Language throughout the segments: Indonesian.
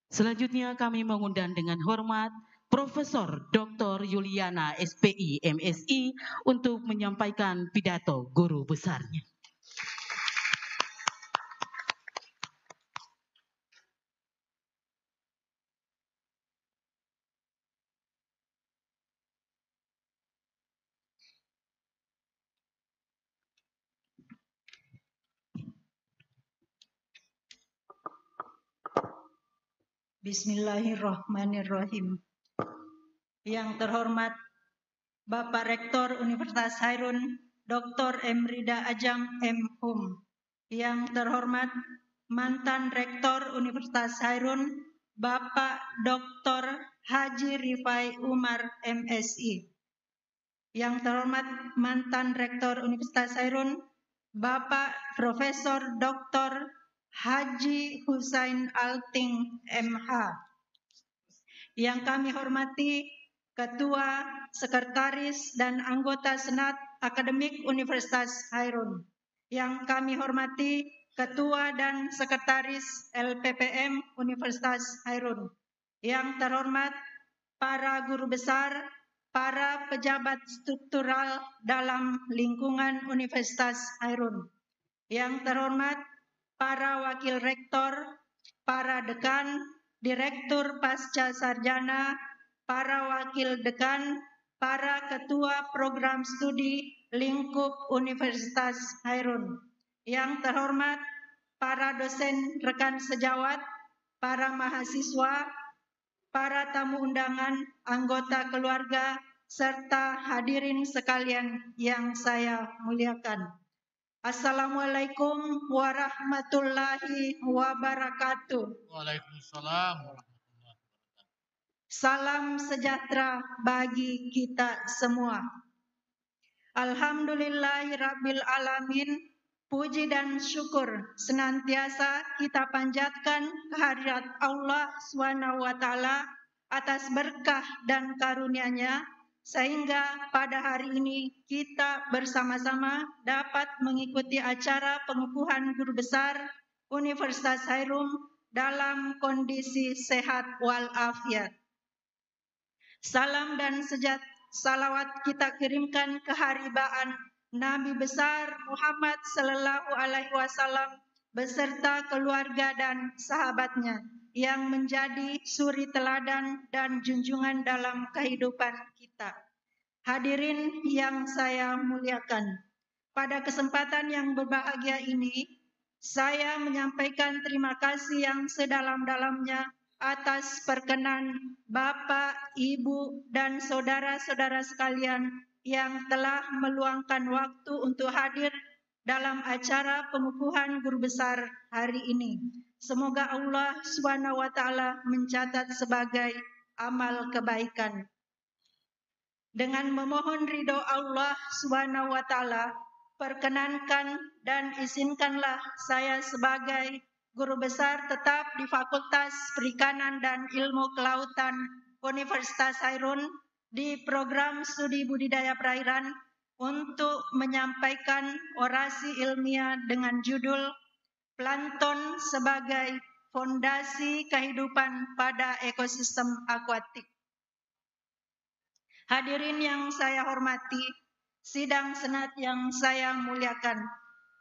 Selanjutnya kami mengundang dengan hormat Profesor Dr. Yuliana SPI MSI untuk menyampaikan pidato guru besarnya. Bismillahirrahmanirrahim. Yang terhormat Bapak Rektor Universitas Hairun, Dr. Emrida Ajang M.Hum. Yang terhormat mantan Rektor Universitas Hairun, Bapak Dr. Haji Rifai Umar MSI. Yang terhormat mantan Rektor Universitas Hairun, Bapak Profesor Dr. Haji Husain Alting MH. Yang kami hormati Ketua, Sekretaris, dan anggota Senat Akademik Universitas Hairun. Yang kami hormati Ketua dan Sekretaris LPPM Universitas Hairun. Yang terhormat para guru besar, para pejabat struktural dalam lingkungan Universitas Hairun. Yang terhormat para wakil rektor, para dekan, direktur pasca sarjana, para wakil dekan, para ketua program studi lingkup Universitas Hairun. Yang terhormat para dosen rekan sejawat, para mahasiswa, para tamu undangan, anggota keluarga, serta hadirin sekalian yang saya muliakan. Assalamualaikum warahmatullahi wabarakatuh. Waalaikumsalam warahmatullahi wabarakatuh. Salam sejahtera bagi kita semua. Alhamdulillahirabbil alamin. Puji dan syukur senantiasa kita panjatkan kehadirat Allah SWT atas berkah dan karunia-Nya, sehingga pada hari ini kita bersama-sama dapat mengikuti acara pengukuhan guru besar Universitas Hairun dalam kondisi sehat walafiat. Salam dan salawat kita kirimkan ke haribaan Nabi besar Muhammad Sallallahu Alaihi Wasallam beserta keluarga dan sahabatnya yang menjadi suri teladan dan junjungan dalam kehidupan kita. Hadirin yang saya muliakan, pada kesempatan yang berbahagia ini, saya menyampaikan terima kasih yang sedalam-dalamnya atas perkenan Bapak, Ibu, dan saudara-saudara sekalian yang telah meluangkan waktu untuk hadir dalam acara pengukuhan guru besar hari ini. Semoga Allah SWT mencatat sebagai amal kebaikan. Dengan memohon ridho Allah SWT, perkenankan dan izinkanlah saya sebagai guru besar tetap di Fakultas Perikanan dan Ilmu Kelautan Universitas Hairun di program studi budidaya perairan untuk menyampaikan orasi ilmiah dengan judul Plankton sebagai Fondasi Kehidupan pada Ekosistem Akuatik. Hadirin yang saya hormati, sidang senat yang saya muliakan,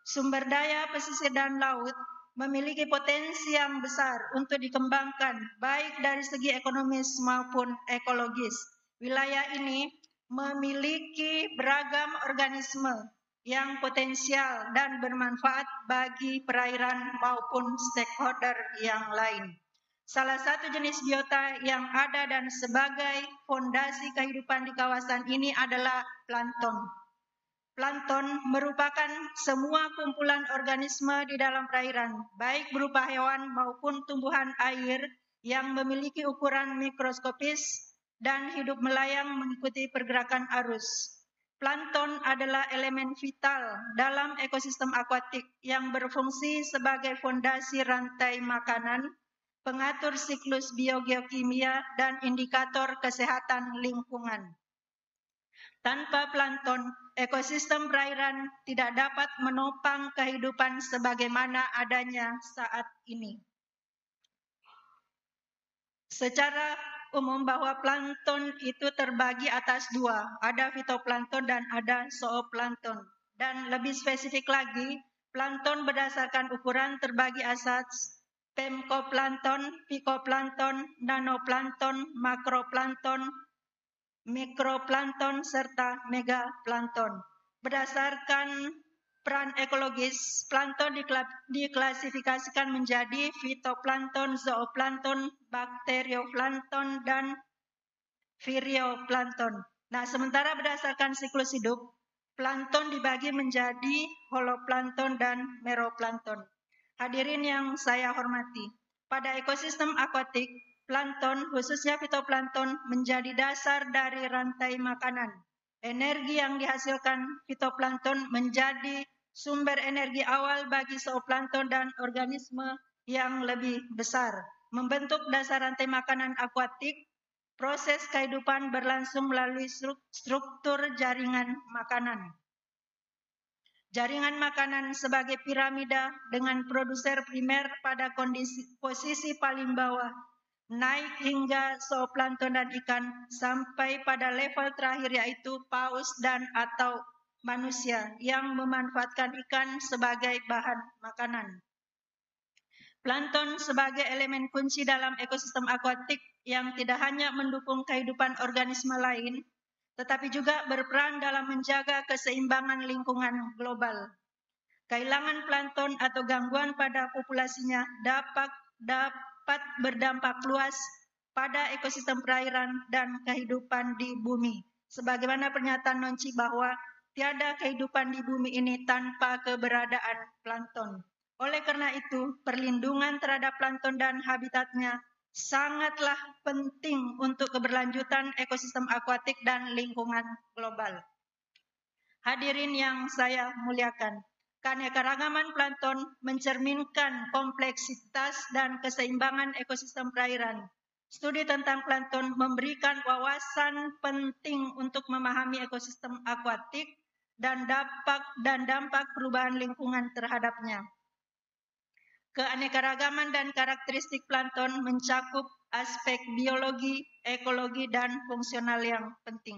sumber daya pesisir dan laut memiliki potensi yang besar untuk dikembangkan baik dari segi ekonomis maupun ekologis. Wilayah ini memiliki beragam organisme yang potensial dan bermanfaat bagi perairan maupun stakeholder yang lain. Salah satu jenis biota yang ada dan sebagai fondasi kehidupan di kawasan ini adalah plankton. Plankton merupakan semua kumpulan organisme di dalam perairan, baik berupa hewan maupun tumbuhan air yang memiliki ukuran mikroskopis dan hidup melayang mengikuti pergerakan arus. Plankton adalah elemen vital dalam ekosistem akuatik yang berfungsi sebagai fondasi rantai makanan, pengatur siklus biogeokimia, dan indikator kesehatan lingkungan. Tanpa plankton, ekosistem perairan tidak dapat menopang kehidupan sebagaimana adanya saat ini. Secara umum bahwa plankton itu terbagi atas dua, ada fitoplankton dan ada zooplankton. Dan lebih spesifik lagi, plankton berdasarkan ukuran terbagi atas pemkoplankton, pikoplankton, nanoplankton, makroplankton, mikroplankton, serta megaplankton. Berdasarkan peran ekologis, plankton diklasifikasikan menjadi fitoplankton, zooplankton, bakterioplankton, dan virioplankton. Nah, sementara berdasarkan siklus hidup, plankton dibagi menjadi holoplankton dan meroplankton. Hadirin yang saya hormati, pada ekosistem akuatik, plankton, khususnya fitoplankton, menjadi dasar dari rantai makanan. Energi yang dihasilkan fitoplankton menjadi sumber energi awal bagi zooplankton dan organisme yang lebih besar. Membentuk dasar rantai makanan akuatik, proses kehidupan berlangsung melalui struktur jaringan makanan. Jaringan makanan sebagai piramida dengan produser primer pada posisi paling bawah, naik hingga zooplankton dan ikan sampai pada level terakhir yaitu paus dan atau manusia yang memanfaatkan ikan sebagai bahan makanan. Plankton sebagai elemen kunci dalam ekosistem akuatik yang tidak hanya mendukung kehidupan organisme lain, tetapi juga berperan dalam menjaga keseimbangan lingkungan global. Kehilangan plankton atau gangguan pada populasinya dapat berdampak luas pada ekosistem perairan dan kehidupan di bumi. Sebagaimana pernyataan Nonci bahwa tiada kehidupan di bumi ini tanpa keberadaan plankton. Oleh karena itu, perlindungan terhadap plankton dan habitatnya sangatlah penting untuk keberlanjutan ekosistem akuatik dan lingkungan global. Hadirin yang saya muliakan, keanekaragaman plankton mencerminkan kompleksitas dan keseimbangan ekosistem perairan. Studi tentang plankton memberikan wawasan penting untuk memahami ekosistem akuatik dan dampak perubahan lingkungan terhadapnya. Keanekaragaman dan karakteristik plankton mencakup aspek biologi, ekologi, dan fungsional yang penting.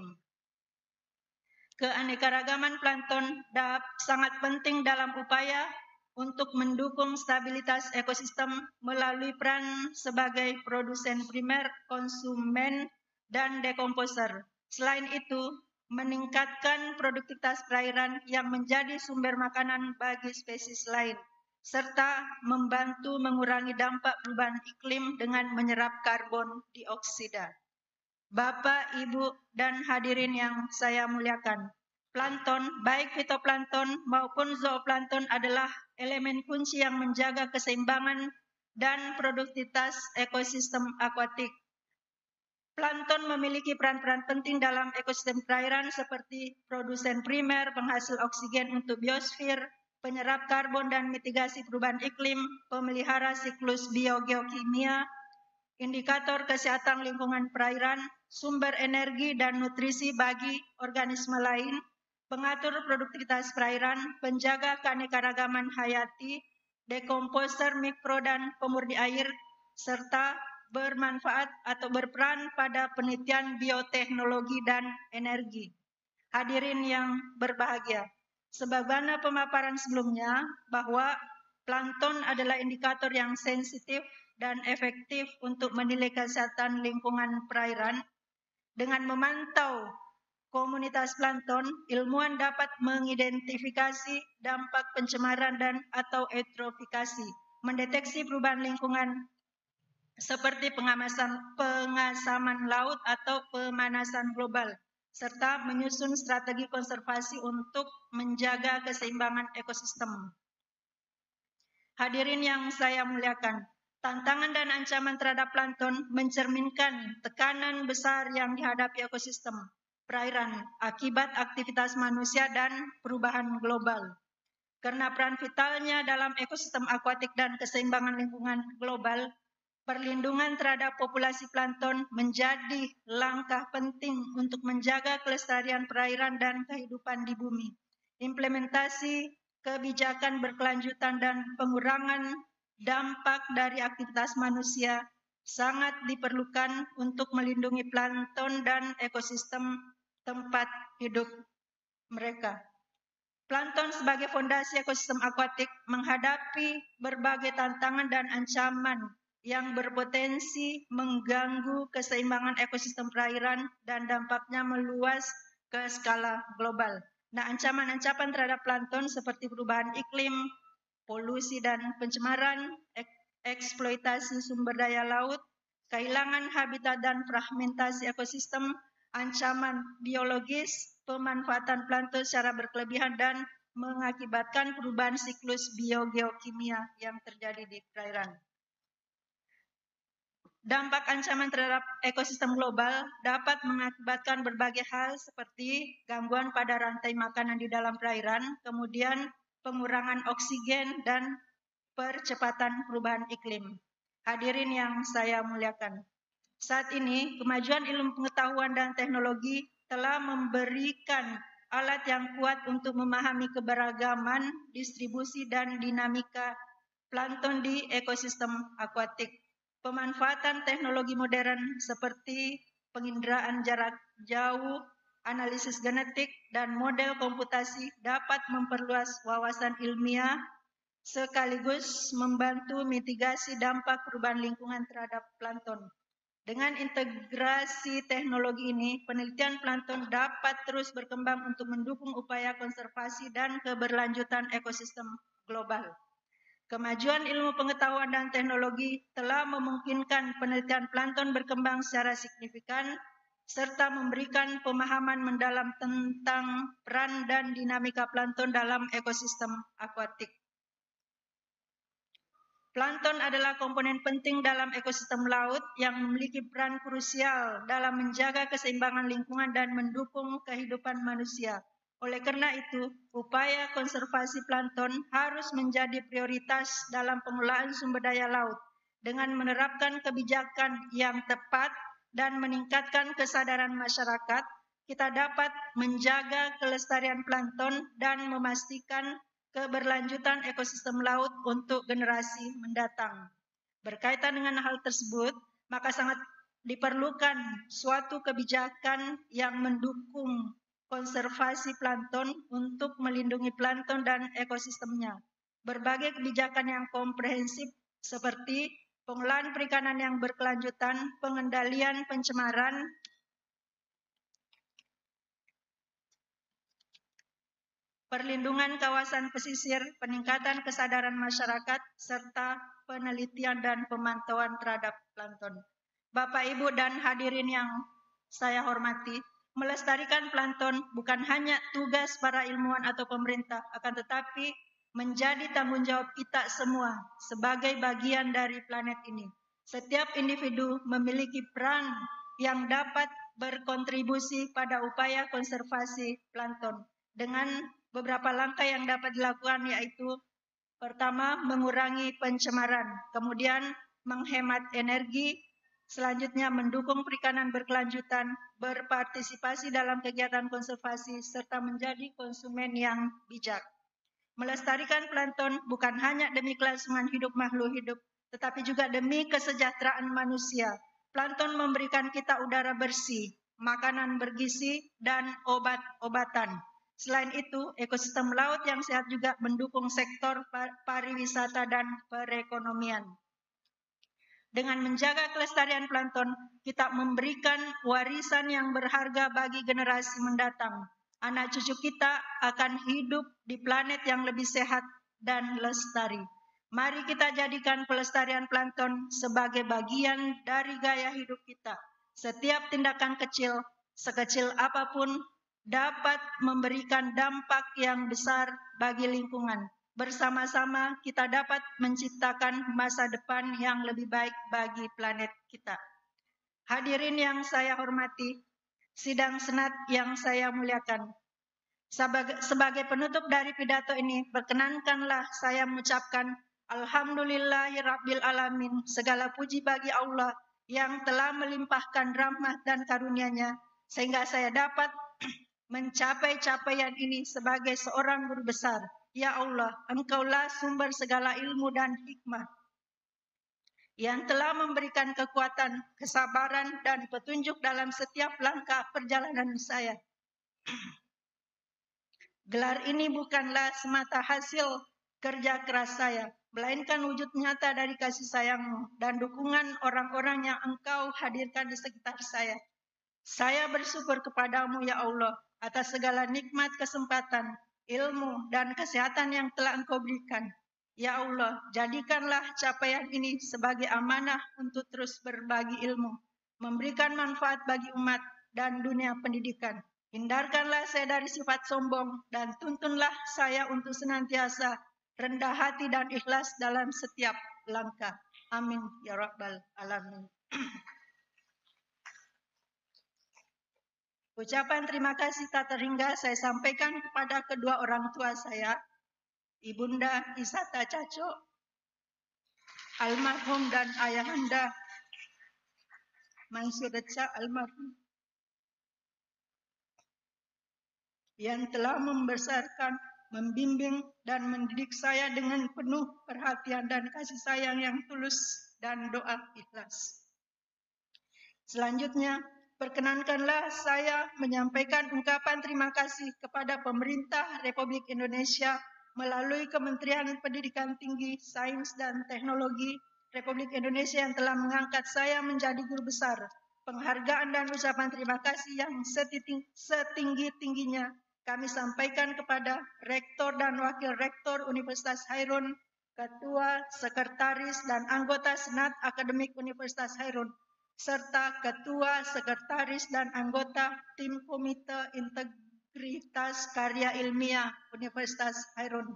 Keanekaragaman plankton sangat penting dalam upaya untuk mendukung stabilitas ekosistem melalui peran sebagai produsen primer, konsumen, dan dekomposer. Selain itu, meningkatkan produktivitas perairan yang menjadi sumber makanan bagi spesies lain, serta membantu mengurangi dampak perubahan iklim dengan menyerap karbon dioksida. Bapak, Ibu, dan hadirin yang saya muliakan, plankton, baik fitoplankton maupun zooplankton adalah elemen kunci yang menjaga keseimbangan dan produktivitas ekosistem akuatik. Plankton memiliki peran-peran penting dalam ekosistem perairan seperti produsen primer, penghasil oksigen untuk biosfer, penyerap karbon dan mitigasi perubahan iklim, pemelihara siklus biogeokimia, indikator kesehatan lingkungan perairan, sumber energi dan nutrisi bagi organisme lain, pengatur produktivitas perairan, penjaga keanekaragaman hayati, dekomposer mikro dan pemurni air, serta bermanfaat atau berperan pada penelitian bioteknologi dan energi. Hadirin yang berbahagia, sebagaimana pemaparan sebelumnya bahwa plankton adalah indikator yang sensitif dan efektif untuk menilai kesehatan lingkungan perairan. Dengan memantau komunitas plankton, ilmuwan dapat mengidentifikasi dampak pencemaran dan atau eutrofikasi, mendeteksi perubahan lingkungan seperti pengasaman laut atau pemanasan global, serta menyusun strategi konservasi untuk menjaga keseimbangan ekosistem. Hadirin yang saya muliakan, tantangan dan ancaman terhadap plankton mencerminkan tekanan besar yang dihadapi ekosistem perairan akibat aktivitas manusia dan perubahan global. Karena peran vitalnya dalam ekosistem akuatik dan keseimbangan lingkungan global, perlindungan terhadap populasi plankton menjadi langkah penting untuk menjaga kelestarian perairan dan kehidupan di bumi. Implementasi kebijakan berkelanjutan dan pengurangan dampak dari aktivitas manusia sangat diperlukan untuk melindungi plankton dan ekosistem tempat hidup mereka. Plankton sebagai fondasi ekosistem akuatik menghadapi berbagai tantangan dan ancaman yang berpotensi mengganggu keseimbangan ekosistem perairan dan dampaknya meluas ke skala global. Nah, ancaman-ancaman terhadap plankton seperti perubahan iklim, polusi dan pencemaran, eksploitasi sumber daya laut, kehilangan habitat dan fragmentasi ekosistem, ancaman biologis, pemanfaatan plankton secara berkelebihan dan mengakibatkan perubahan siklus biogeokimia yang terjadi di perairan. Dampak ancaman terhadap ekosistem global dapat mengakibatkan berbagai hal seperti gangguan pada rantai makanan di dalam perairan, kemudian pengurangan oksigen dan percepatan perubahan iklim. Hadirin yang saya muliakan, saat ini kemajuan ilmu pengetahuan dan teknologi telah memberikan alat yang kuat untuk memahami keberagaman, distribusi dan dinamika plankton di ekosistem akuatik. Pemanfaatan teknologi modern seperti penginderaan jarak jauh, analisis genetik, dan model komputasi dapat memperluas wawasan ilmiah sekaligus membantu mitigasi dampak perubahan lingkungan terhadap plankton. Dengan integrasi teknologi ini, penelitian plankton dapat terus berkembang untuk mendukung upaya konservasi dan keberlanjutan ekosistem global. Kemajuan ilmu pengetahuan dan teknologi telah memungkinkan penelitian plankton berkembang secara signifikan serta memberikan pemahaman mendalam tentang peran dan dinamika plankton dalam ekosistem akuatik. Plankton adalah komponen penting dalam ekosistem laut yang memiliki peran krusial dalam menjaga keseimbangan lingkungan dan mendukung kehidupan manusia. Oleh karena itu, upaya konservasi plankton harus menjadi prioritas dalam pengelolaan sumber daya laut dengan menerapkan kebijakan yang tepat dan meningkatkan kesadaran masyarakat. Kita dapat menjaga kelestarian plankton dan memastikan keberlanjutan ekosistem laut untuk generasi mendatang. Berkaitan dengan hal tersebut, maka sangat diperlukan suatu kebijakan yang mendukung konservasi plankton untuk melindungi plankton dan ekosistemnya. Berbagai kebijakan yang komprehensif seperti pengelolaan perikanan yang berkelanjutan, pengendalian pencemaran, perlindungan kawasan pesisir, peningkatan kesadaran masyarakat, serta penelitian dan pemantauan terhadap plankton. Bapak, Ibu, dan hadirin yang saya hormati, melestarikan plankton bukan hanya tugas para ilmuwan atau pemerintah, akan tetapi menjadi tanggung jawab kita semua sebagai bagian dari planet ini. Setiap individu memiliki peran yang dapat berkontribusi pada upaya konservasi plankton dengan beberapa langkah yang dapat dilakukan, yaitu pertama, mengurangi pencemaran, kemudian menghemat energi, selanjutnya mendukung perikanan berkelanjutan, berpartisipasi dalam kegiatan konservasi, serta menjadi konsumen yang bijak. Melestarikan plankton bukan hanya demi kelangsungan hidup makhluk hidup, tetapi juga demi kesejahteraan manusia. Plankton memberikan kita udara bersih, makanan bergizi, dan obat-obatan. Selain itu, ekosistem laut yang sehat juga mendukung sektor pariwisata dan perekonomian. Dengan menjaga kelestarian plankton, kita memberikan warisan yang berharga bagi generasi mendatang. Anak cucu kita akan hidup di planet yang lebih sehat dan lestari. Mari kita jadikan pelestarian plankton sebagai bagian dari gaya hidup kita. Setiap tindakan kecil, sekecil apapun, dapat memberikan dampak yang besar bagi lingkungan. Bersama-sama kita dapat menciptakan masa depan yang lebih baik bagi planet kita. Hadirin yang saya hormati, sidang senat yang saya muliakan. Sebagai penutup dari pidato ini, perkenankanlah saya mengucapkan Alhamdulillahirabbil alamin. Segala puji bagi Allah yang telah melimpahkan rahmat dan karunia-Nya sehingga saya dapat mencapai capaian ini sebagai seorang guru besar. Ya Allah, Engkaulah sumber segala ilmu dan hikmah yang telah memberikan kekuatan, kesabaran, dan petunjuk dalam setiap langkah perjalanan saya. Gelar ini bukanlah semata hasil kerja keras saya, melainkan wujud nyata dari kasih sayang-Mu dan dukungan orang-orang yang Engkau hadirkan di sekitar saya. Saya bersyukur kepadamu ya Allah atas segala nikmat kesempatan, ilmu, dan kesehatan yang telah Engkau berikan. Ya Allah, jadikanlah capaian ini sebagai amanah untuk terus berbagi ilmu, memberikan manfaat bagi umat dan dunia pendidikan. Hindarkanlah saya dari sifat sombong dan tuntunlah saya untuk senantiasa rendah hati dan ikhlas dalam setiap langkah. Amin ya rabbal alamin. Ucapan terima kasih tak terhingga saya sampaikan kepada kedua orang tua saya, Ibunda Isata Caco, almarhum, dan ayahanda Mansur Reca almarhum, yang telah membesarkan, membimbing, dan mendidik saya dengan penuh perhatian dan kasih sayang yang tulus dan doa ikhlas. Selanjutnya, perkenankanlah saya menyampaikan ungkapan terima kasih kepada pemerintah Republik Indonesia melalui Kementerian Pendidikan Tinggi, Sains dan Teknologi Republik Indonesia yang telah mengangkat saya menjadi guru besar. Penghargaan dan ucapan terima kasih yang setinggi-tingginya kami sampaikan kepada Rektor dan Wakil Rektor Universitas Hairun, Ketua, Sekretaris, dan anggota Senat Akademik Universitas Hairun, serta Ketua, Sekretaris, dan anggota Tim Komite Integritas Karya Ilmiah Universitas Hairun.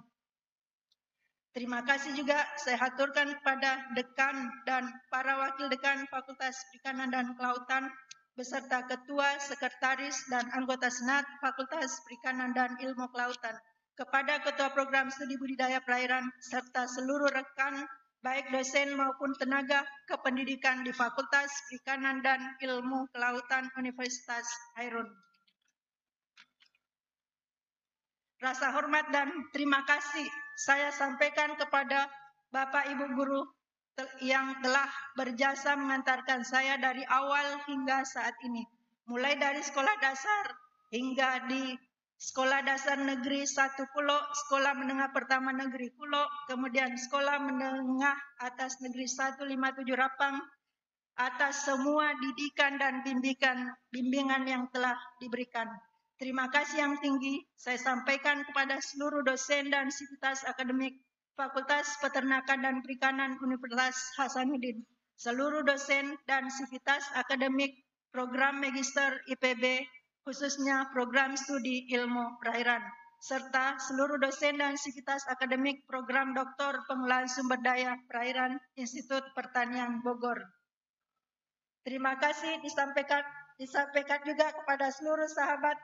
Terima kasih juga saya haturkan kepada Dekan dan para Wakil Dekan Fakultas Perikanan dan Kelautan, beserta Ketua, Sekretaris, dan anggota Senat Fakultas Perikanan dan Ilmu Kelautan, kepada Ketua Program Studi Budidaya Perairan, serta seluruh rekan, baik dosen maupun tenaga kependidikan di Fakultas Perikanan dan Ilmu Kelautan Universitas Hairun. Rasa hormat dan terima kasih saya sampaikan kepada Bapak Ibu Guru yang telah berjasa mengantarkan saya dari awal hingga saat ini. Mulai dari sekolah dasar hingga di Sekolah Dasar Negeri 1 Kulo, Sekolah Menengah Pertama Negeri Kulo, kemudian Sekolah Menengah Atas Negeri 157 Rapang, atas semua didikan dan bimbingan yang telah diberikan. Terima kasih yang tinggi saya sampaikan kepada seluruh dosen dan sivitas akademik Fakultas Peternakan dan Perikanan Universitas Hasanuddin, seluruh dosen dan sivitas akademik program Magister IPB, khususnya program studi ilmu perairan, serta seluruh dosen dan sivitas akademik program Doktor Pengelolaan Sumber Daya Perairan Institut Pertanian Bogor. Terima kasih disampaikan juga kepada seluruh sahabat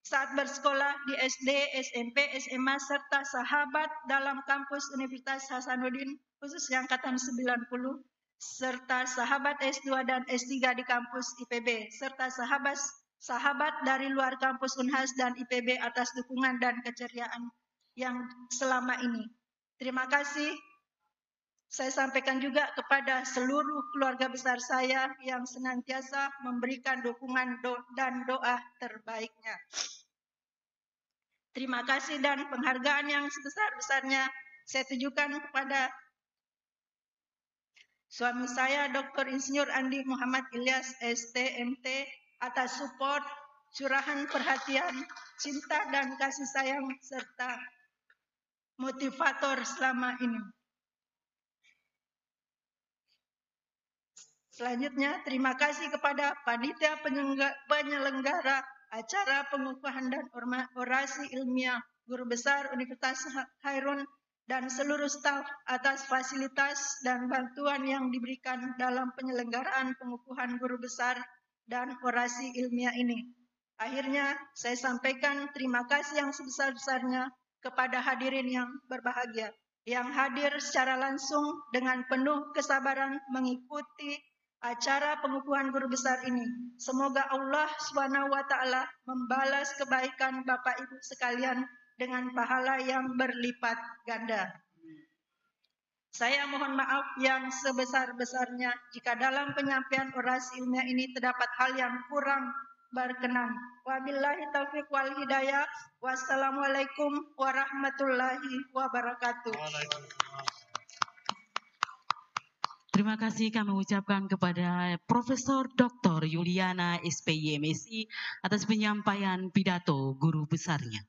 saat bersekolah di SD, SMP, SMA, serta sahabat dalam kampus Universitas Hasanuddin, khususnya angkatan 90, serta sahabat S2 dan S3 di kampus IPB, serta sahabat dari luar kampus Unhas dan IPB atas dukungan dan keceriaan yang selama ini. Terima kasih. Saya sampaikan juga kepada seluruh keluarga besar saya yang senantiasa memberikan dukungan dan doa terbaiknya. Terima kasih dan penghargaan yang sebesar-besarnya saya tujukan kepada suami saya, Dr. Insinyur Andi Muhammad Ilyas, STMT, atas support, curahan perhatian, cinta dan kasih sayang, serta motivator selama ini. Selanjutnya, terima kasih kepada panitia penyelenggara acara pengukuhan dan orasi ilmiah Guru Besar Universitas Hairun dan seluruh staf atas fasilitas dan bantuan yang diberikan dalam penyelenggaraan pengukuhan Guru Besar dan orasi ilmiah ini. Akhirnya, saya sampaikan terima kasih yang sebesar-besarnya kepada hadirin yang berbahagia, yang hadir secara langsung dengan penuh kesabaran mengikuti acara pengukuhan guru besar ini. Semoga Allah SWT membalas kebaikan Bapak Ibu sekalian dengan pahala yang berlipat ganda. Saya mohon maaf yang sebesar-besarnya jika dalam penyampaian orasi ilmiah ini terdapat hal yang kurang berkenan. Wabillahi taufiq wal hidayah. Wassalamualaikum warahmatullahi wabarakatuh. Waalaikumsalam. Terima kasih kami ucapkan kepada Profesor Dr. Yuliana SPI MSI atas penyampaian pidato guru besarnya.